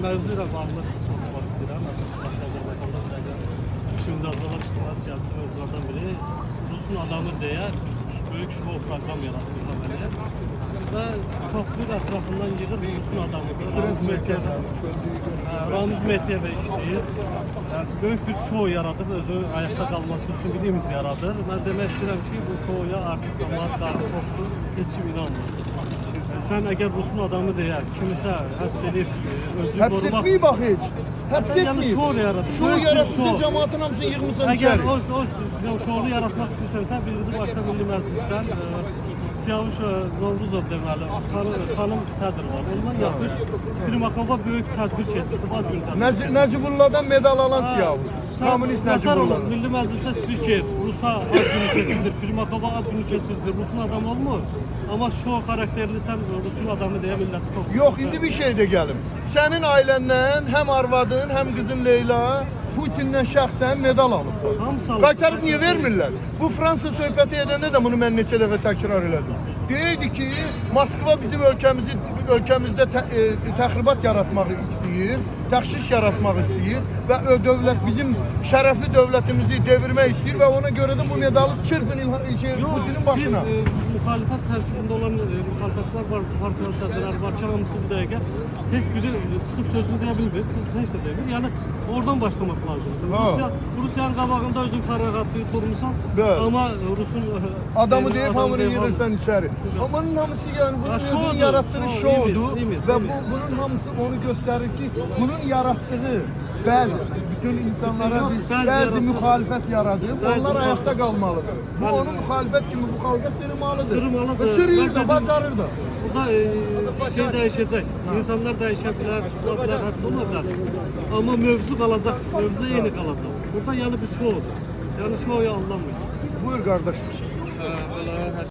mövzu ilə bağlı konuşmaq istəyirəm. Əsas başda Azərbaycanda bir dəqiqə şündazlılar ictimai siyasi mövzulardan biri Rusun adamı deyə böyük şou proqram yaratdılar mənə və topluq ətrafından yığır Rusun adamıdır. Ramiz Mehdiyevə işləyir. Böyük bir şou yaradıb, özü ayaqda qalması üçün bir imic yaradır. Mən demək istəyirəm ki, bu şouya artıq cəmaət qarşı toplu heç kim inanmır. Sən əgər Rusun adamı deyə kimisə həbs edib, özünü Həbs qorumaq... etməyib bax heç. Həbs etməyib. Şou yaradır. Şou yaratmışsın, cəmaatın hamısını yığmışsın Əgər içəri. o şounu yaratmaq istəsən, birinci başda Milli Məclisdən Siyavuş Novruzov deməli, xanım sədr var. Ondan yapmış Primakova böyük tədbir keçirdi, var gün tədbir. Nəcibullahdan medal alan Siyavuş. Komünist Nəcibullahdan. Milli Məclisə spiker, Rusa ad günü keçirdir, Primakova ad günü keçirdir, Rusun adamı olmur. Amma şou xarakterli sən Rusun adamı deyə milləti toplayır. Yox, indi bir şey də gəlim. Sənin ailəndən həm arvadın, həm qızın Leyla Putin'dən şəxsən medal alıblar. Qaytarıb niyə vermirlər? Bu Fransa söhbəti edəndə də bunu mən neçə dəfə təkrar elədim. Deyirdi ki, Moskva bizim ölkəmizdə təxribat yaratmağı istəyir, təxşiş yaratmaq istəyir və dövlət bizim şərəfli dövlətimizi devirmək istəyir və ona görə də bu medalı çırpın Putinin başına. Müxalifət tərkibində olan müxalifətçilər var, partiyanın sədrləri var ki, hamısı bu dəqiqə heç biri çıxıb sözünü deyə bilmir, heç də demir. Yəni oradan başlamaq lazımdır. Rusiyanın qabağında özün fərağatlı durmuşsan, amma Rusun adamı deyib hamını yığırsan içəri. Amanın hamısı yəni bunun yaratdığı şoudur və bunun hamısı onu göstərir ki, bunun yaratdığı bütün insanlara bəzi müxalifət yaradıb, onlar ayaqda qalmalıdır. Bu onun müxalifət kimi bu xalqa sırmalıdır və sürüyür də, bacarır da. Burada şey dəyişəcək, insanlar dəyişə bilər, çıxa bilər, həbs ola bilər. Amma mövzu qalacaq, mövzu eyni qalacaq. Burada yəni bir şoudur, yəni şouya anlamır. Buyur qardaşım.